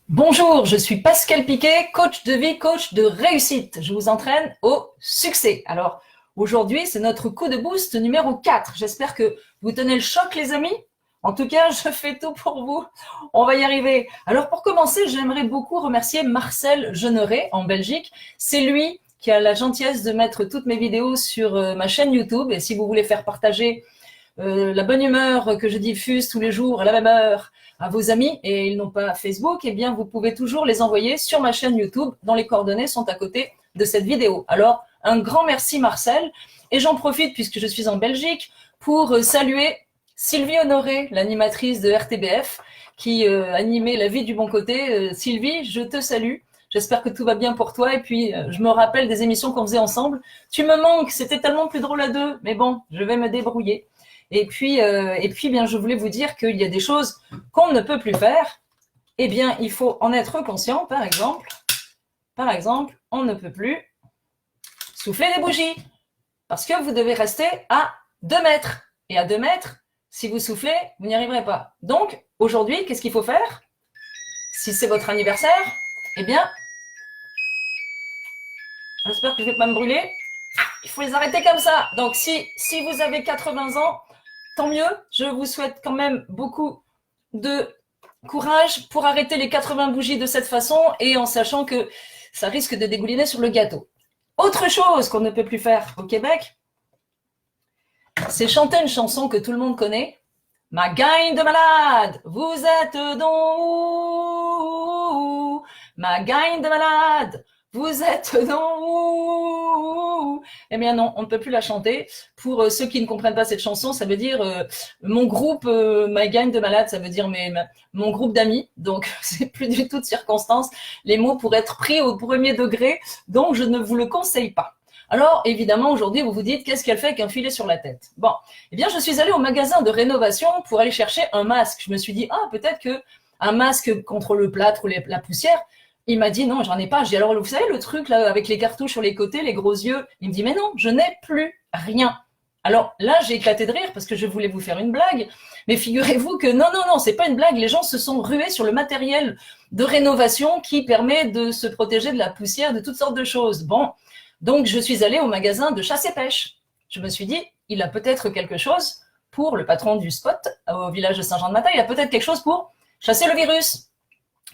Bonjour, je suis Pascal Piquet, coach de vie, coach de réussite. Je vous entraîne au succès. Alors, aujourd'hui, c'est notre coup de boost numéro 4. J'espère que vous tenez le choc, les amis. En tout cas, je fais tout pour vous. On va y arriver. Alors, pour commencer, j'aimerais beaucoup remercier Marcel Jeanneret en Belgique. C'est lui qui a la gentillesse de mettre toutes mes vidéos sur ma chaîne YouTube. Et si vous voulez faire partager la bonne humeur que je diffuse tous les jours à la même heure à vos amis et ils n'ont pas Facebook, eh bien, vous pouvez toujours les envoyer sur ma chaîne YouTube dont les coordonnées sont à côté de cette vidéo. Alors, un grand merci Marcel. Et j'en profite, puisque je suis en Belgique, pour saluer Sylvie Honoré, l'animatrice de RTBF, qui animait La vie du bon côté. Sylvie, je te salue. J'espère que tout va bien pour toi. Et puis, je me rappelle des émissions qu'on faisait ensemble. Tu me manques, c'était tellement plus drôle à deux. Mais bon, je vais me débrouiller. Et puis, bien, je voulais vous dire qu'il y a des choses qu'on ne peut plus faire. Eh bien, il faut en être conscient. Par exemple, on ne peut plus souffler les bougies parce que vous devez rester à 2 mètres. Et à 2 mètres, si vous soufflez, vous n'y arriverez pas. Donc, aujourd'hui, qu'est-ce qu'il faut faire? Si c'est votre anniversaire, eh bien, j'espère que je ne vais pas me brûler. Il faut les arrêter comme ça. Donc, si vous avez 80 ans, tant mieux. Je vous souhaite quand même beaucoup de courage pour arrêter les 80 bougies de cette façon et en sachant que ça risque de dégouliner sur le gâteau. Autre chose qu'on ne peut plus faire au Québec, c'est chanter une chanson que tout le monde connaît. Ma gagne de malade, vous êtes donc où? Ma gagne de malade, vous êtes donc où? Eh bien non, on ne peut plus la chanter. Pour ceux qui ne comprennent pas cette chanson, ça veut dire mon groupe, ma gagne de malade, ça veut dire mon groupe d'amis. Donc, c'est plus du tout de circonstance. Les mots pourraient être pris au premier degré, donc je ne vous le conseille pas. Alors, évidemment, aujourd'hui, vous vous dites, qu'est-ce qu'elle fait avec un filet sur la tête? Bon, eh bien, je suis allée au magasin de rénovation pour aller chercher un masque. Je me suis dit, peut-être que un masque contre le plâtre ou la poussière. Il m'a dit, non, j'en ai pas. J'ai dit, alors, vous savez, le truc, là, avec les cartouches sur les côtés, les gros yeux. Il me dit, mais non, je n'ai plus rien. Alors là, j'ai éclaté de rire parce que je voulais vous faire une blague. Mais figurez-vous que non, c'est pas une blague. Les gens se sont rués sur le matériel de rénovation qui permet de se protéger de la poussière, de toutes sortes de choses. Bon. Donc, je suis allée au magasin de chasse et pêche. Je me suis dit, il a peut-être quelque chose pour le patron du spot au village de Saint-Jean-de-Matin. Il a peut-être quelque chose pour chasser le virus.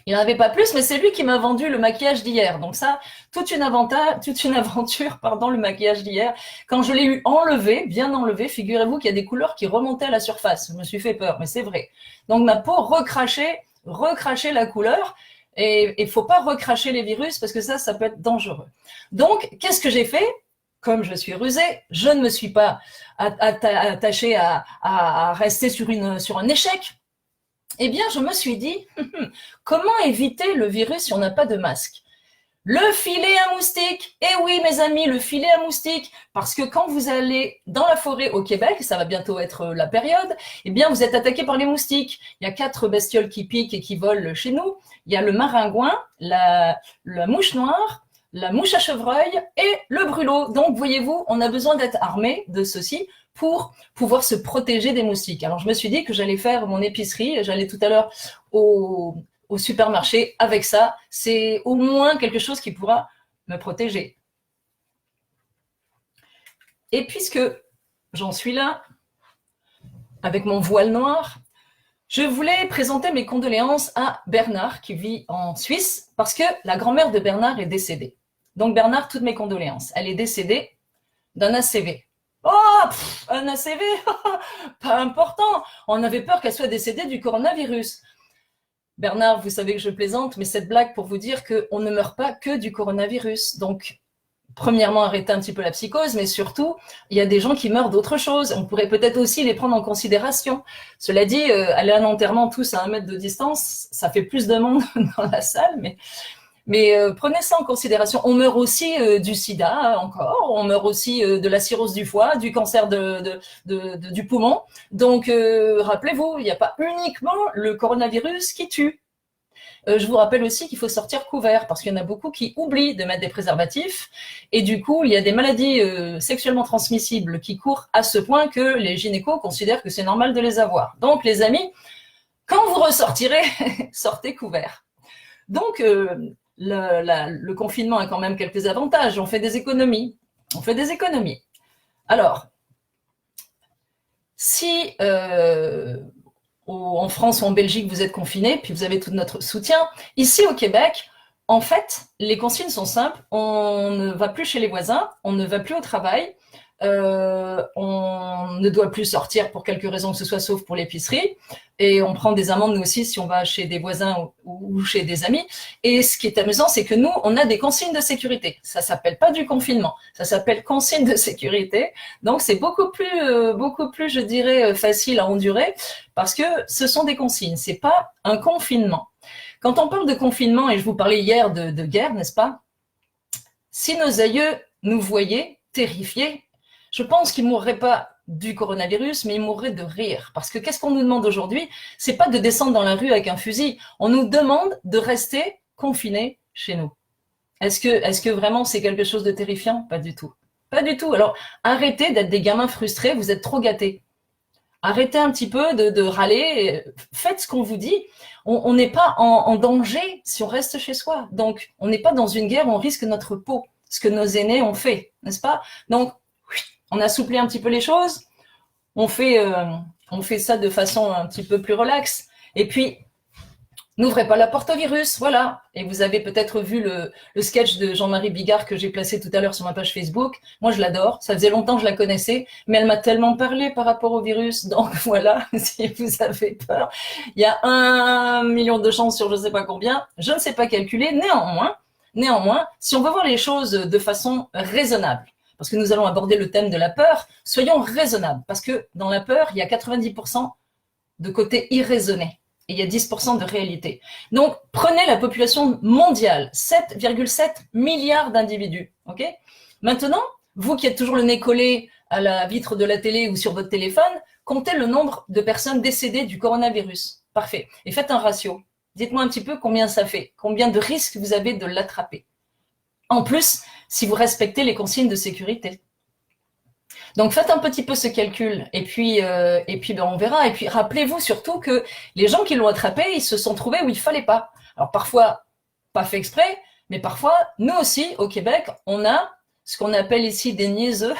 Il n'en avait pas plus, mais c'est lui qui m'a vendu le maquillage d'hier. Donc ça, toute une aventure, le maquillage d'hier. Quand je l'ai eu enlevé, bien enlevé, figurez-vous qu'il y a des couleurs qui remontaient à la surface. Je me suis fait peur, mais c'est vrai. Donc ma peau recrachait la couleur. Et il ne faut pas recracher les virus parce que ça peut être dangereux. Donc, qu'est-ce que j'ai fait? Comme je suis rusée, je ne me suis pas attachée à rester sur un échec. Eh bien, je me suis dit, comment éviter le virus si on n'a pas de masque? Le filet à moustiques. Eh oui, mes amis, le filet à moustiques. Parce que quand vous allez dans la forêt au Québec, ça va bientôt être la période, eh bien, vous êtes attaqué par les moustiques. Il y a 4 bestioles qui piquent et qui volent chez nous. Il y a le maringouin, la mouche noire, la mouche à chevreuil et le brûlot. Donc, voyez-vous, on a besoin d'être armé de ceci pour pouvoir se protéger des moustiques. Alors, je me suis dit que j'allais faire mon épicerie. J'allais tout à l'heure au supermarché avec ça. C'est au moins quelque chose qui pourra me protéger. Et puisque j'en suis là, avec mon voile noir, je voulais présenter mes condoléances à Bernard qui vit en Suisse parce que la grand-mère de Bernard est décédée. Donc Bernard, toutes mes condoléances. Elle est décédée d'un ACV. Oh, un ACV, pas important. On avait peur qu'elle soit décédée du coronavirus. Bernard, vous savez que je plaisante, mais cette blague pour vous dire qu'on ne meurt pas que du coronavirus. Donc, premièrement, arrêtez un petit peu la psychose, mais surtout, il y a des gens qui meurent d'autre chose. On pourrait peut-être aussi les prendre en considération. Cela dit, aller à un enterrement tous à 1 mètre de distance, ça fait plus de monde dans la salle, mais prenez ça en considération. On meurt aussi du sida encore, on meurt aussi de la cirrhose du foie, du cancer du poumon. Donc, rappelez-vous, il n'y a pas uniquement le coronavirus qui tue. Je vous rappelle aussi qu'il faut sortir couvert parce qu'il y en a beaucoup qui oublient de mettre des préservatifs et du coup, il y a des maladies sexuellement transmissibles qui courent à ce point que les gynécos considèrent que c'est normal de les avoir. Donc, les amis, quand vous ressortirez, sortez couvert. Donc, le confinement a quand même quelques avantages. On fait des économies. On fait des économies. Alors, si en France ou en Belgique, vous êtes confinés, puis vous avez tout notre soutien, ici au Québec, en fait, les consignes sont simples. On ne va plus chez les voisins, on ne va plus au travail, on ne doit plus sortir pour quelque raison que ce soit, sauf pour l'épicerie. Et on prend des amendes, nous aussi, si on va chez des voisins ou chez des amis. Et ce qui est amusant, c'est que nous, on a des consignes de sécurité. Ça s'appelle pas du confinement, ça s'appelle consignes de sécurité. Donc, c'est beaucoup plus, je dirais, facile à endurer parce que ce sont des consignes. C'est pas un confinement. Quand on parle de confinement, et je vous parlais hier de guerre, n'est-ce pas? Si nos aïeux nous voyaient terrifiés, je pense qu'ils mourraient pas du coronavirus, mais ils mourraient de rire. Parce que qu'est-ce qu'on nous demande aujourd'hui? C'est pas de descendre dans la rue avec un fusil. On nous demande de rester confinés chez nous. Est-ce que vraiment c'est quelque chose de terrifiant? Pas du tout. Pas du tout. Alors, arrêtez d'être des gamins frustrés, vous êtes trop gâtés. Arrêtez un petit peu de râler, faites ce qu'on vous dit. On n'est pas en danger si on reste chez soi. Donc, on n'est pas dans une guerre où on risque notre peau, ce que nos aînés ont fait, n'est-ce pas? Donc, on assouplit un petit peu les choses, on fait ça de façon un petit peu plus relaxe. Et puis, n'ouvrez pas la porte au virus, voilà. Et vous avez peut-être vu le sketch de Jean-Marie Bigard que j'ai placé tout à l'heure sur ma page Facebook. Moi, je l'adore. Ça faisait longtemps que je la connaissais, mais elle m'a tellement parlé par rapport au virus. Donc voilà, si vous avez peur, il y a 1 million de chances sur je ne sais pas combien. Je ne sais pas calculer. Néanmoins, si on veut voir les choses de façon raisonnable, parce que nous allons aborder le thème de la peur, soyons raisonnables. Parce que dans la peur, il y a 90% de côté irraisonné. Et il y a 10% de réalité. Donc, prenez la population mondiale, 7,7 milliards d'individus. Ok ? Maintenant, vous qui êtes toujours le nez collé à la vitre de la télé ou sur votre téléphone, comptez le nombre de personnes décédées du coronavirus. Parfait. Et faites un ratio. Dites-moi un petit peu combien ça fait. Combien de risques vous avez de l'attraper. En plus, si vous respectez les consignes de sécurité. Donc faites un petit peu ce calcul et puis on verra. Et puis rappelez-vous surtout que les gens qui l'ont attrapé, ils se sont trouvés où il fallait pas. Alors parfois pas fait exprès, mais parfois nous aussi au Québec, on a ce qu'on appelle ici des niaiseux,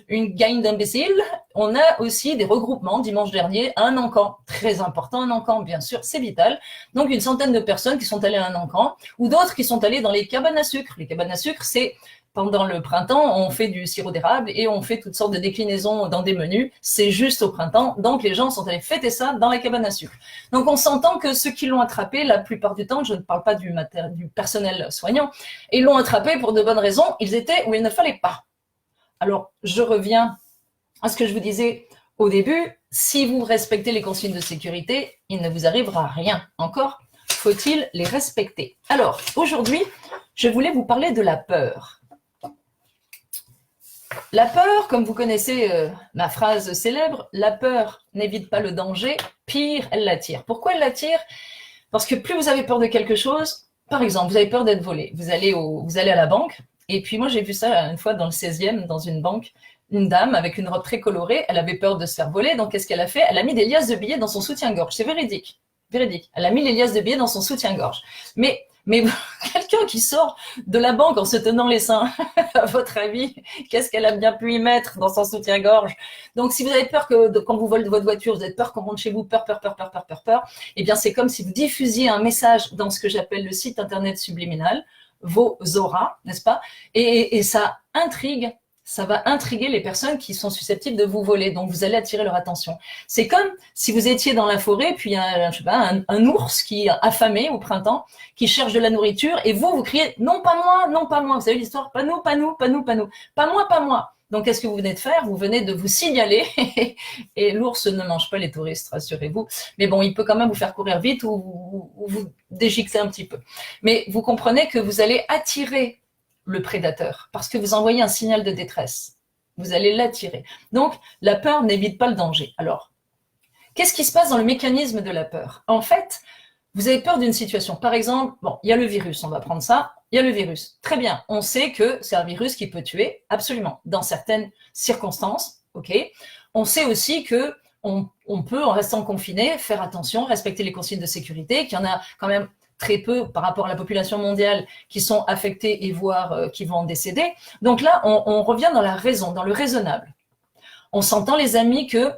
une gang d'imbéciles. On a aussi des regroupements dimanche dernier à un encan, très important, un encan bien sûr, c'est vital. Donc une centaine de personnes qui sont allées à un encan ou d'autres qui sont allées dans les cabanes à sucre. Les cabanes à sucre, c'est pendant le printemps, on fait du sirop d'érable et on fait toutes sortes de déclinaisons dans des menus. C'est juste au printemps. Donc, les gens sont allés fêter ça dans la cabane à sucre. Donc, on s'entend que ceux qui l'ont attrapé, la plupart du temps, je ne parle pas du personnel soignant, ils l'ont attrapé pour de bonnes raisons. Ils étaient où il ne fallait pas. Alors, je reviens à ce que je vous disais au début. Si vous respectez les consignes de sécurité, il ne vous arrivera rien. Encore faut-il les respecter. Alors, aujourd'hui, je voulais vous parler de la peur. La peur, comme vous connaissez ma phrase célèbre, la peur n'évite pas le danger, pire, elle l'attire. Pourquoi elle l'attire? Parce que plus vous avez peur de quelque chose, par exemple, vous avez peur d'être volé, vous allez à la banque, et puis moi j'ai vu ça une fois dans le 16e, dans une banque, une dame avec une robe très colorée, elle avait peur de se faire voler, donc qu'est-ce qu'elle a fait? Elle a mis des liasses de billets dans son soutien-gorge, c'est véridique. Elle a mis les liasses de billets dans son soutien-gorge. Mais quelqu'un qui sort de la banque en se tenant les seins, à votre avis, qu'est-ce qu'elle a bien pu y mettre dans son soutien-gorge? Donc, si vous avez peur que quand vous volez de votre voiture, vous avez peur qu'on rentre chez vous, peur, eh bien, c'est comme si vous diffusiez un message dans ce que j'appelle le site internet subliminal, vos auras, n'est-ce pas? Et ça intrigue. Ça va intriguer les personnes qui sont susceptibles de vous voler. Donc, vous allez attirer leur attention. C'est comme si vous étiez dans la forêt, puis il y a, je sais pas, un ours qui est affamé au printemps, qui cherche de la nourriture, et vous criez « Non, pas moi, non, pas moi ». Vous savez l'histoire? Pas nous, pas nous, pas nous, pas nous. Pas moi, pas moi. Donc, qu'est-ce que vous venez de faire? Vous venez de vous signaler. Et l'ours ne mange pas les touristes, rassurez-vous. Mais bon, il peut quand même vous faire courir vite ou vous dégixer un petit peu. Mais vous comprenez que vous allez attirer le prédateur, parce que vous envoyez un signal de détresse. Vous allez l'attirer. Donc, la peur n'évite pas le danger. Alors, qu'est-ce qui se passe dans le mécanisme de la peur? En fait, vous avez peur d'une situation. Par exemple, bon, il y a le virus, on va prendre ça. Il y a le virus. Très bien, on sait que c'est un virus qui peut tuer, absolument, dans certaines circonstances, ok. On sait aussi que on peut, en restant confiné, faire attention, respecter les consignes de sécurité, qu'il y en a quand même très peu par rapport à la population mondiale qui sont affectés et voire qui vont en décéder. Donc là, on revient dans la raison, dans le raisonnable. On s'entend, les amis, que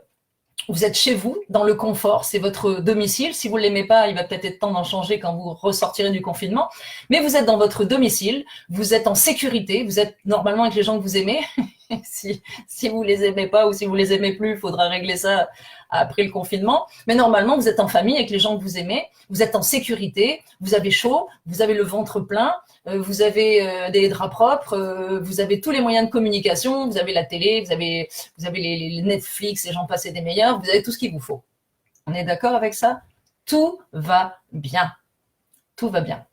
vous êtes chez vous, dans le confort, c'est votre domicile. Si vous ne l'aimez pas, il va peut-être être temps d'en changer quand vous ressortirez du confinement. Mais vous êtes dans votre domicile, vous êtes en sécurité, vous êtes normalement avec les gens que vous aimez. si vous les aimez pas ou si vous les aimez plus, il faudra régler ça après le confinement. Mais normalement, vous êtes en famille avec les gens que vous aimez, vous êtes en sécurité, vous avez chaud, vous avez le ventre plein, vous avez des draps propres, vous avez tous les moyens de communication, vous avez la télé, vous avez les Netflix, et j'en passe et des meilleurs, vous avez tout ce qu'il vous faut. On est d'accord avec ça? Tout va bien. Tout va bien.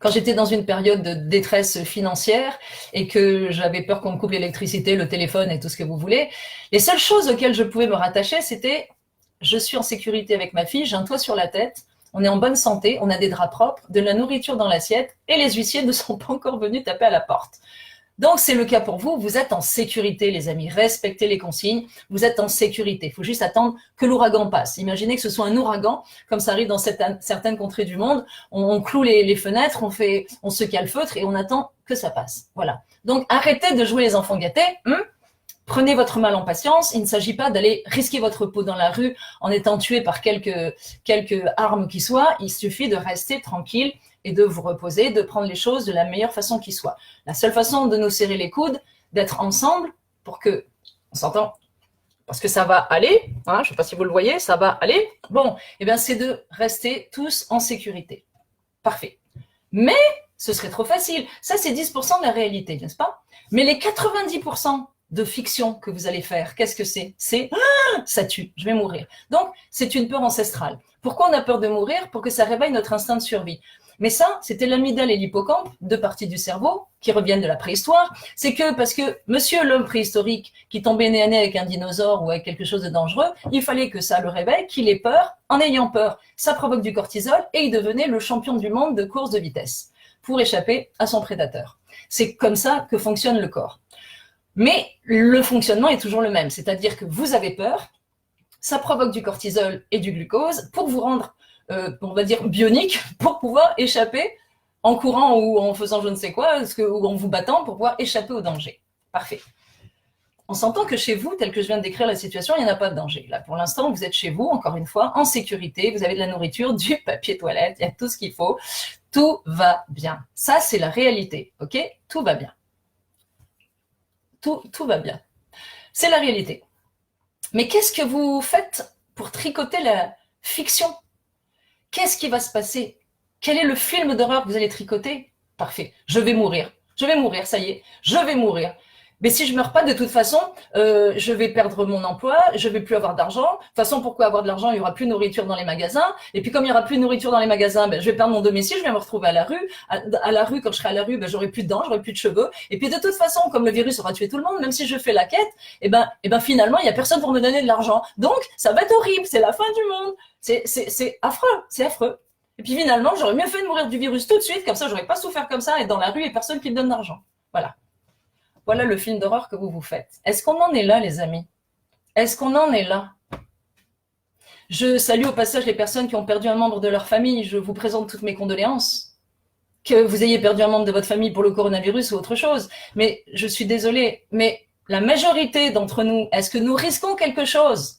Quand j'étais dans une période de détresse financière et que j'avais peur qu'on me coupe l'électricité, le téléphone et tout ce que vous voulez, les seules choses auxquelles je pouvais me rattacher, c'était je suis en sécurité avec ma fille, j'ai un toit sur la tête, on est en bonne santé, on a des draps propres, de la nourriture dans l'assiette et les huissiers ne sont pas encore venus taper à la porte. Donc, c'est le cas pour vous. Vous êtes en sécurité, les amis. Respectez les consignes. Vous êtes en sécurité. Il faut juste attendre que l'ouragan passe. Imaginez que ce soit un ouragan, comme ça arrive dans certaines contrées du monde. On cloue les fenêtres, on se calfeutre et on attend que ça passe. Voilà. Donc, arrêtez de jouer les enfants gâtés. Prenez votre mal en patience. Il ne s'agit pas d'aller risquer votre peau dans la rue en étant tué par quelques armes qui soient. Il suffit de rester tranquille et de vous reposer, de prendre les choses de la meilleure façon qui soit. La seule façon de nous serrer les coudes, d'être ensemble pour que, on s'entend, parce que ça va aller, hein, je ne sais pas si vous le voyez, ça va aller. Bon, eh bien, c'est de rester tous en sécurité. Parfait. Mais ce serait trop facile. Ça, c'est 10% de la réalité, n'est-ce pas? Mais les 90% de fiction que vous allez faire, qu'est-ce que c'est? C'est ça tue, je vais mourir. Donc, c'est une peur ancestrale. Pourquoi on a peur de mourir? Pour que ça réveille notre instinct de survie. Mais ça, c'était l'amygdale et l'hippocampe, deux parties du cerveau qui reviennent de la préhistoire. C'est que parce que monsieur l'homme préhistorique qui tombait nez à nez avec un dinosaure ou avec quelque chose de dangereux, il fallait que ça le réveille, qu'il ait peur. En ayant peur, ça provoque du cortisol et il devenait le champion du monde de course de vitesse pour échapper à son prédateur. C'est comme ça que fonctionne le corps. Mais le fonctionnement est toujours le même, c'est-à-dire que vous avez peur, ça provoque du cortisol et du glucose pour vous rendre on va dire bionique, pour pouvoir échapper en courant ou en faisant je ne sais quoi, ou en vous battant pour pouvoir échapper au danger. Parfait. On s'entend que chez vous, tel que je viens de décrire la situation, il n'y en a pas de danger. Là, pour l'instant, vous êtes chez vous, encore une fois, en sécurité, vous avez de la nourriture, du papier toilette, il y a tout ce qu'il faut. Tout va bien. Ça, c'est la réalité, ok? Tout va bien. Tout va bien. C'est la réalité. Mais qu'est-ce que vous faites pour tricoter la fiction? Qu'est-ce qui va se passer? Quel est le film d'horreur que vous allez tricoter? Parfait. Je vais mourir. Je vais mourir, ça y est. Je vais mourir. Mais si je meurs pas, de toute façon, je vais perdre mon emploi, je vais plus avoir d'argent. De toute façon, pourquoi avoir de l'argent? Il y aura plus de nourriture dans les magasins. Et puis, comme il y aura plus de nourriture dans les magasins, ben, je vais perdre mon domicile, je vais me retrouver à la rue. À la rue, quand je serai à la rue, ben, j'aurai plus de dents, j'aurai plus de cheveux. Et puis, de toute façon, comme le virus aura tué tout le monde, même si je fais la quête, eh ben, finalement, il y a personne pour me donner de l'argent. Donc, ça va être horrible. C'est la fin du monde. C'est affreux. C'est affreux. Et puis, finalement, j'aurais mieux fait de mourir du virus tout de suite. Comme ça, j'aurais pas souffert comme ça, être dans la rue et personne qui me donne d'argent. Voilà. Voilà le film d'horreur que vous faites. Est-ce qu'on en est là, les amis? Est-ce qu'on en est là? Je salue au passage les personnes qui ont perdu un membre de leur famille. Je vous présente toutes mes condoléances. Que vous ayez perdu un membre de votre famille pour le coronavirus ou autre chose. Mais je suis désolée, mais la majorité d'entre nous, est-ce que nous risquons quelque chose?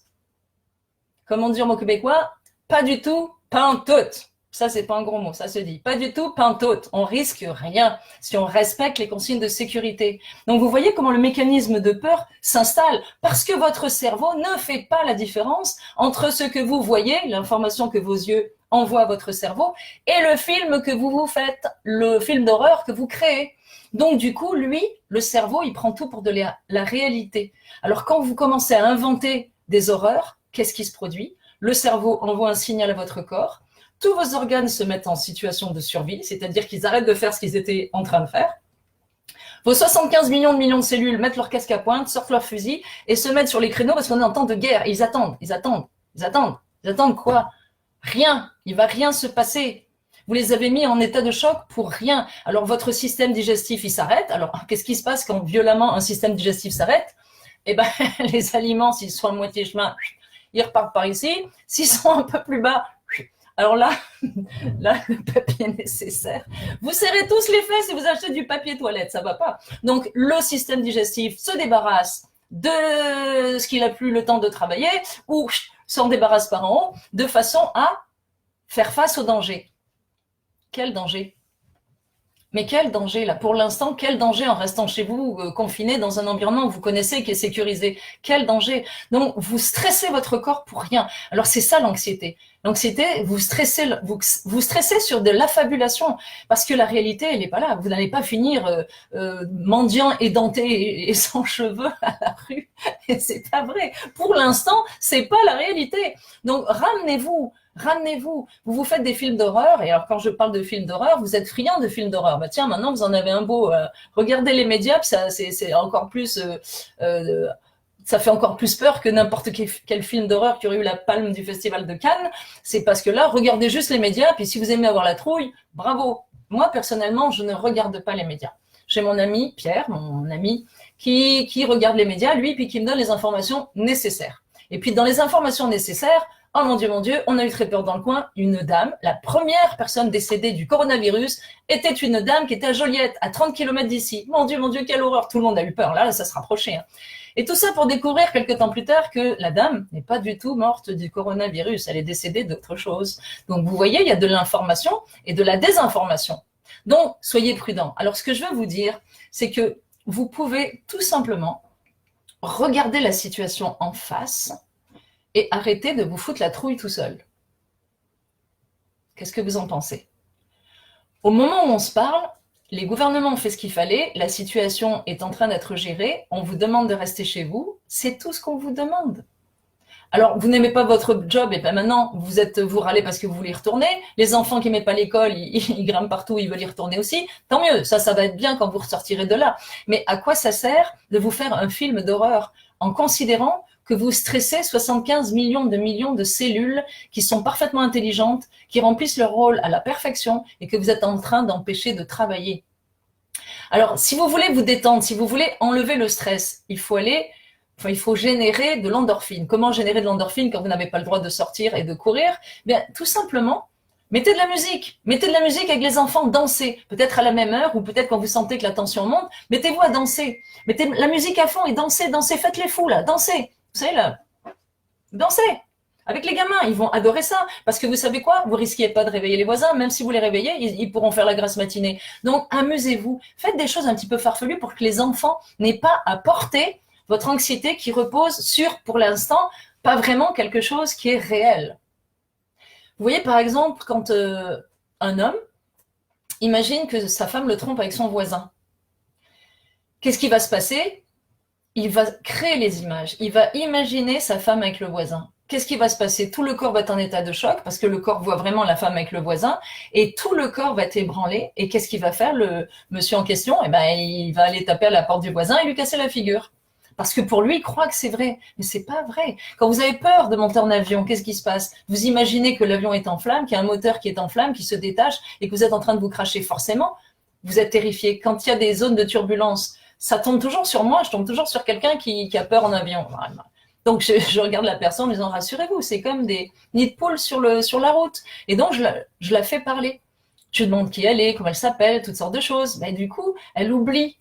Comment dire mot québécois? Pas du tout, pas en tout. Ça, c'est pas un gros mot, ça se dit. Pas du tout, pas en tout. On risque rien si on respecte les consignes de sécurité. Donc, vous voyez comment le mécanisme de peur s'installe parce que votre cerveau ne fait pas la différence entre ce que vous voyez, l'information que vos yeux envoient à votre cerveau, et le film que vous faites, le film d'horreur que vous créez. Donc, du coup, lui, le cerveau, il prend tout pour de la réalité. Alors, quand vous commencez à inventer des horreurs, qu'est-ce qui se produit? Le cerveau envoie un signal à votre corps. Tous vos organes se mettent en situation de survie, c'est-à-dire qu'ils arrêtent de faire ce qu'ils étaient en train de faire. Vos 75 millions de cellules mettent leur casque à pointe, sortent leur fusil et se mettent sur les créneaux parce qu'on est en temps de guerre. Et ils attendent quoi? Rien. Il va rien se passer. Vous les avez mis en état de choc pour rien. Alors votre système digestif, il s'arrête. Alors qu'est-ce qui se passe quand violemment un système digestif s'arrête? Eh ben, les aliments, s'ils sont à moitié chemin, ils repartent par ici. S'ils sont un peu plus bas, Alors là, là, le papier nécessaire. Vous serrez tous les fesses et vous achetez du papier toilette, ça va pas. Donc, le système digestif se débarrasse de ce qu'il a plus le temps de travailler ou s'en débarrasse par en haut de façon à faire face au danger. Quel danger? Mais quel danger là? Pour l'instant, quel danger en restant chez vous, confiné dans un environnement que vous connaissez, qui est sécurisé? Quel danger? Donc, vous stressez votre corps pour rien. Alors, c'est ça l'anxiété. L'anxiété, vous stressez sur de l'affabulation, parce que la réalité, elle n'est pas là. Vous n'allez pas finir mendiant, édenté et sans cheveux à la rue. Et c'est pas vrai. Pour l'instant, c'est pas la réalité. Donc, ramenez-vous. Vous vous faites des films d'horreur, et alors quand je parle de films d'horreur, vous êtes friand de films d'horreur. Bah tiens, maintenant vous en avez un beau. Regardez les médias, ça c'est encore plus, ça fait encore plus peur que n'importe quel film d'horreur qui aurait eu la palme du Festival de Cannes. C'est parce que là, regardez juste les médias, puis si vous aimez avoir la trouille, bravo. Moi personnellement, je ne regarde pas les médias. J'ai mon ami Pierre, mon ami, qui regarde les médias, lui, puis qui me donne les informations nécessaires. Et puis dans les informations nécessaires, oh mon Dieu, on a eu très peur dans le coin. Une dame, la première personne décédée du coronavirus, était une dame qui était à Joliette, à 30 km d'ici. Mon Dieu, quelle horreur. Tout le monde a eu peur. Là, ça se rapprochait. Hein. Et tout ça pour découvrir quelques temps plus tard que la dame n'est pas du tout morte du coronavirus. Elle est décédée d'autre chose. Donc, vous voyez, il y a de l'information et de la désinformation. Donc, soyez prudents. Alors, ce que je veux vous dire, c'est que vous pouvez tout simplement regarder la situation en face et arrêtez de vous foutre la trouille tout seul. Qu'est-ce que vous en pensez? Au moment où on se parle, les gouvernements ont fait ce qu'il fallait, la situation est en train d'être gérée, on vous demande de rester chez vous, c'est tout ce qu'on vous demande. Alors, vous n'aimez pas votre job, et bien maintenant, vous râlez parce que vous voulez y retourner. Les enfants qui n'aiment pas l'école, ils grimpent partout, ils veulent y retourner aussi. Tant mieux, ça va être bien quand vous ressortirez de là. Mais à quoi ça sert de vous faire un film d'horreur en considérant que vous stressez 75 millions de cellules qui sont parfaitement intelligentes, qui remplissent leur rôle à la perfection et que vous êtes en train d'empêcher de travailler. Alors, si vous voulez vous détendre, si vous voulez enlever le stress, il faut générer de l'endorphine. Comment générer de l'endorphine quand vous n'avez pas le droit de sortir et de courir? Bien, tout simplement, mettez de la musique. Mettez de la musique avec les enfants, dansez. Peut-être à la même heure ou peut-être quand vous sentez que la tension monte, mettez-vous à danser. Mettez la musique à fond et dansez, faites les fous là, dansez. Vous savez là, dansez. Avec les gamins, ils vont adorer ça. Parce que vous savez quoi? Vous risquez pas de réveiller les voisins. Même si vous les réveillez, ils pourront faire la grasse matinée. Donc, amusez-vous. Faites des choses un petit peu farfelues pour que les enfants n'aient pas à porter votre anxiété qui repose sur, pour l'instant, pas vraiment quelque chose qui est réel. Vous voyez, par exemple, quand un homme imagine que sa femme le trompe avec son voisin. Qu'est-ce qui va se passer? Il va créer les images. Il va imaginer sa femme avec le voisin. Qu'est-ce qui va se passer? Tout le corps va être en état de choc parce que le corps voit vraiment la femme avec le voisin et tout le corps va être ébranlé. Et qu'est-ce qu'il va faire, le monsieur en question? Eh ben, il va aller taper à la porte du voisin et lui casser la figure. Parce que pour lui, il croit que c'est vrai. Mais c'est pas vrai. Quand vous avez peur de monter en avion, qu'est-ce qui se passe? Vous imaginez que l'avion est en flammes, qu'il y a un moteur qui est en flammes, qui se détache et que vous êtes en train de vous cracher. Forcément, vous êtes terrifié. Quand il y a des zones de turbulence, ça tombe toujours sur moi. Je tombe toujours sur quelqu'un qui a peur en avion. Donc, je regarde la personne en disant, rassurez-vous, c'est comme des nids de poules sur la route. Et donc, je la fais parler. Je lui demande qui elle est, comment elle s'appelle, toutes sortes de choses. Mais du coup, elle oublie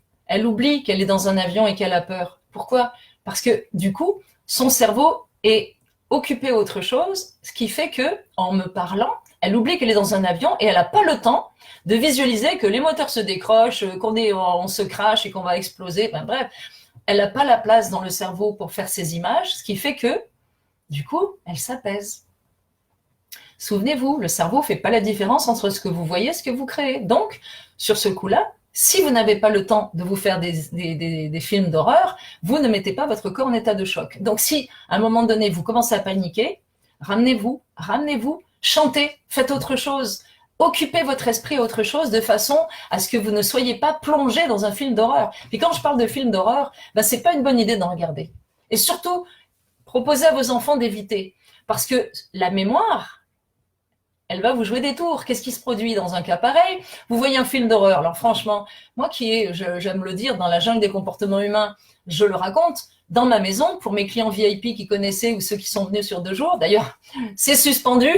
qu'elle est dans un avion et qu'elle a peur. Pourquoi? Parce que du coup, son cerveau est occupé à autre chose, ce qui fait que, en me parlant, elle oublie qu'elle est dans un avion et elle n'a pas le temps de visualiser que les moteurs se décrochent, on se crache et qu'on va exploser. Ben, bref, elle n'a pas la place dans le cerveau pour faire ces images, ce qui fait que, du coup, elle s'apaise. Souvenez-vous, le cerveau ne fait pas la différence entre ce que vous voyez et ce que vous créez. Donc, sur ce coup-là, si vous n'avez pas le temps de vous faire des films d'horreur, vous ne mettez pas votre corps en état de choc. Donc si, à un moment donné, vous commencez à paniquer, ramenez-vous, chantez, faites autre chose, occupez votre esprit à autre chose de façon à ce que vous ne soyez pas plongé dans un film d'horreur. Puis quand je parle de film d'horreur, ben c'est pas une bonne idée d'en regarder. Et surtout, proposez à vos enfants d'éviter. Parce que la mémoire, elle va vous jouer des tours. Qu'est-ce qui se produit dans un cas pareil? Vous voyez un film d'horreur. Alors franchement, moi j'aime le dire, dans la jungle des comportements humains, je le raconte, dans ma maison pour mes clients VIP qui connaissaient ou ceux qui sont venus sur 2 jours. D'ailleurs, c'est suspendu.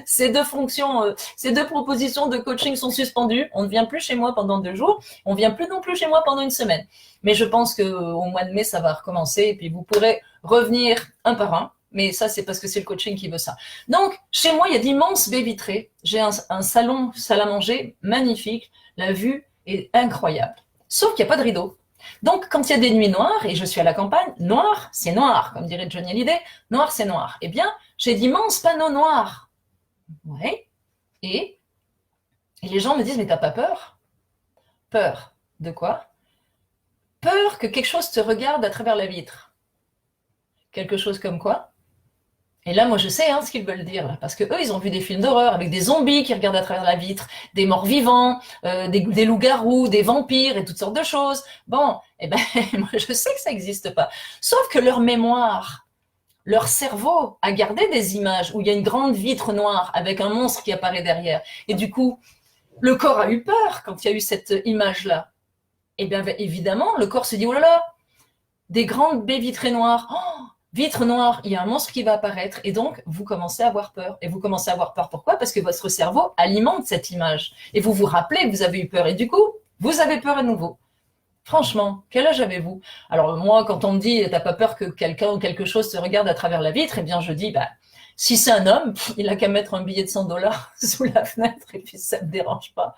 Ces 2 fonctions, ces 2 propositions de coaching sont suspendues. On ne vient plus chez moi pendant 2 jours. On ne vient plus non plus chez moi pendant 1 semaine. Mais je pense qu'au mois de mai, ça va recommencer et puis vous pourrez revenir un par un. Mais ça, c'est parce que c'est le coaching qui veut ça. Donc, chez moi, il y a d'immenses baies vitrées. J'ai un salon, salle à manger magnifique. La vue est incroyable. Sauf qu'il n'y a pas de rideau. Donc, quand il y a des nuits noires, et je suis à la campagne, noir, c'est noir, comme dirait Johnny Hallyday, noir, c'est noir. Eh bien, j'ai d'immenses panneaux noirs. Ouais. Et les gens me disent, mais t'as pas peur? Peur de quoi? Peur que quelque chose te regarde à travers la vitre. Quelque chose comme quoi? Et là, moi, je sais ce qu'ils veulent dire, parce que eux, ils ont vu des films d'horreur avec des zombies qui regardent à travers la vitre, des morts vivants, des loups-garous, des vampires et toutes sortes de choses. Bon, eh ben, moi, je sais que ça n'existe pas. Sauf que leur mémoire, leur cerveau a gardé des images où il y a une grande vitre noire avec un monstre qui apparaît derrière. Et du coup, le corps a eu peur quand il y a eu cette image-là. Eh bien, évidemment, le corps se dit, oh là là, des grandes baies vitrées noires. Oh, vitre noire, il y a un monstre qui va apparaître et donc vous commencez à avoir peur. Et vous commencez à avoir peur pourquoi? Parce que votre cerveau alimente cette image. Et vous vous rappelez que vous avez eu peur et du coup, vous avez peur à nouveau. Franchement, quel âge avez-vous? Alors moi, quand on me dit t'as pas peur que quelqu'un ou quelque chose te regarde à travers la vitre, eh bien je dis si c'est un homme, il a qu'à mettre un billet de 100 $ sous la fenêtre et puis ça me dérange pas.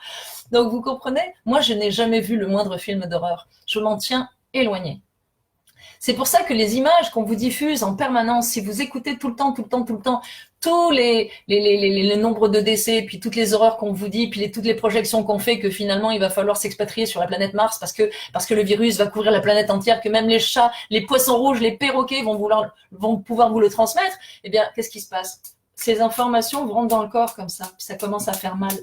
Donc vous comprenez? Moi, je n'ai jamais vu le moindre film d'horreur. Je m'en tiens éloigné. C'est pour ça que les images qu'on vous diffuse en permanence, si vous écoutez tout le temps, tous les nombres de décès, puis toutes les horreurs qu'on vous dit, puis toutes les projections qu'on fait que finalement il va falloir s'expatrier sur la planète Mars parce que le virus va couvrir la planète entière, que même les chats, les poissons rouges, les perroquets vont pouvoir vous le transmettre, eh bien, qu'est-ce qui se passe? Ces informations vous rentrent dans le corps comme ça, puis ça commence à faire mal.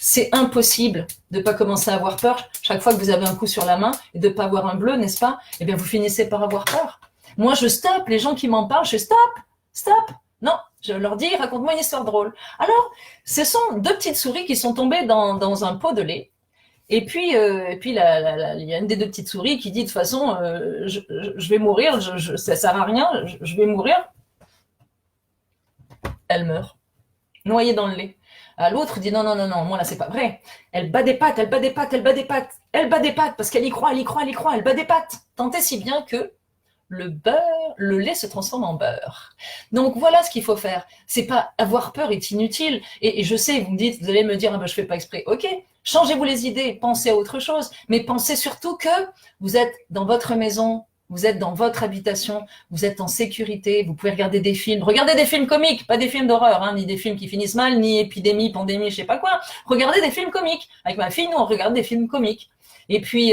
C'est impossible de ne pas commencer à avoir peur chaque fois que vous avez un coup sur la main et de ne pas avoir un bleu, n'est-ce pas? Eh bien, vous finissez par avoir peur. Moi, je stoppe. Les gens qui m'en parlent, je stop. Non, je leur dis, raconte-moi une histoire drôle. Alors, ce sont 2 petites souris qui sont tombées dans un pot de lait. Et puis, il y a une des 2 petites souris qui dit, de toute façon, je vais mourir, ça sert à rien, je vais mourir. Elle meurt, noyée dans le lait. L'autre dit non, moi là c'est pas vrai. Elle bat des pattes parce qu'elle y croit, elle bat des pattes. Tant et si bien que le lait se transforme en beurre. Donc voilà ce qu'il faut faire. C'est pas avoir peur est inutile. Et je sais, vous allez me dire, je fais pas exprès. Ok, changez-vous les idées, pensez à autre chose, mais pensez surtout que vous êtes dans votre maison. Vous êtes dans votre habitation, vous êtes en sécurité, vous pouvez regarder des films. Regardez des films comiques, pas des films d'horreur, ni des films qui finissent mal, ni épidémie, pandémie, je sais pas quoi. Regardez des films comiques. Avec ma fille, nous, on regarde des films comiques. Et puis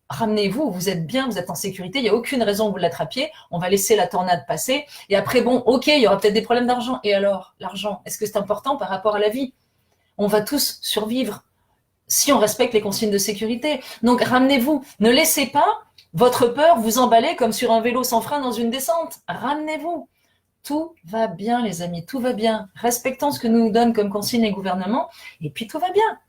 ramenez-vous, vous êtes bien, vous êtes en sécurité, il n'y a aucune raison que vous l'attrapiez. On va laisser la tornade passer. Et après, ok, il y aura peut-être des problèmes d'argent. Et alors, l'argent, est-ce que c'est important par rapport à la vie? On va tous survivre si on respecte les consignes de sécurité. Donc, ramenez-vous. Ne laissez pas votre peur vous emballer comme sur un vélo sans frein dans une descente. Ramenez-vous. Tout va bien, les amis, tout va bien. Respectons ce que nous donnent comme consignes les gouvernements, et puis tout va bien.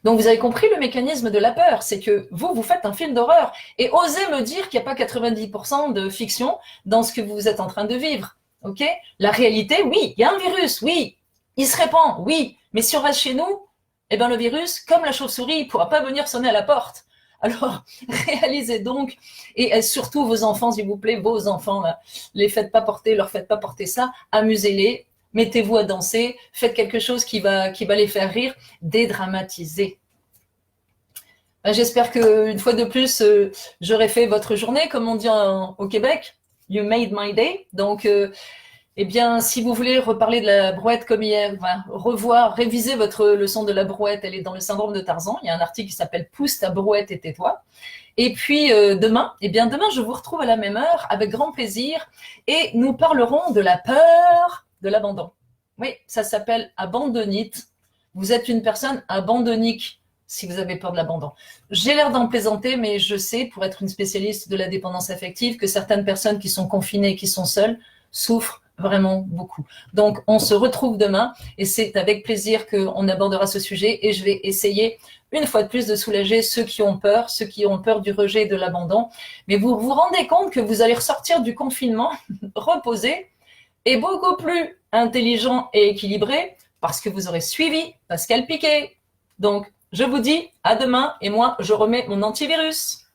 Donc, vous avez compris le mécanisme de la peur, c'est que vous faites un film d'horreur, et osez me dire qu'il n'y a pas 90% de fiction dans ce que vous êtes en train de vivre. Ok? La réalité, oui, il y a un virus, oui, il se répand, oui, mais si on reste chez nous, le virus, comme la chauve-souris, il ne pourra pas venir sonner à la porte. Alors, réalisez donc, et surtout vos enfants, s'il vous plaît, vos enfants, là, leur faites pas porter ça, amusez-les, mettez-vous à danser, faites quelque chose qui va les faire rire, dédramatisez. J'espère qu'une fois de plus, j'aurai fait votre journée, comme on dit au Québec, you made my day. Donc, si vous voulez reparler de la brouette comme hier, réviser votre leçon de la brouette, elle est dans le syndrome de Tarzan. Il y a un article qui s'appelle « Pousse ta brouette et tais-toi ». Et puis demain, je vous retrouve à la même heure avec grand plaisir et nous parlerons de la peur de l'abandon. Oui, ça s'appelle abandonnite. Vous êtes une personne abandonnique si vous avez peur de l'abandon. J'ai l'air d'en plaisanter, mais je sais, pour être une spécialiste de la dépendance affective, que certaines personnes qui sont confinées, qui sont seules, souffrent vraiment beaucoup. Donc, on se retrouve demain et c'est avec plaisir qu'on abordera ce sujet et je vais essayer une fois de plus de soulager ceux qui ont peur du rejet et de l'abandon. Mais vous vous rendez compte que vous allez ressortir du confinement reposé et beaucoup plus intelligent et équilibré parce que vous aurez suivi Pascal Piquet. Donc, je vous dis à demain et moi, je remets mon antivirus.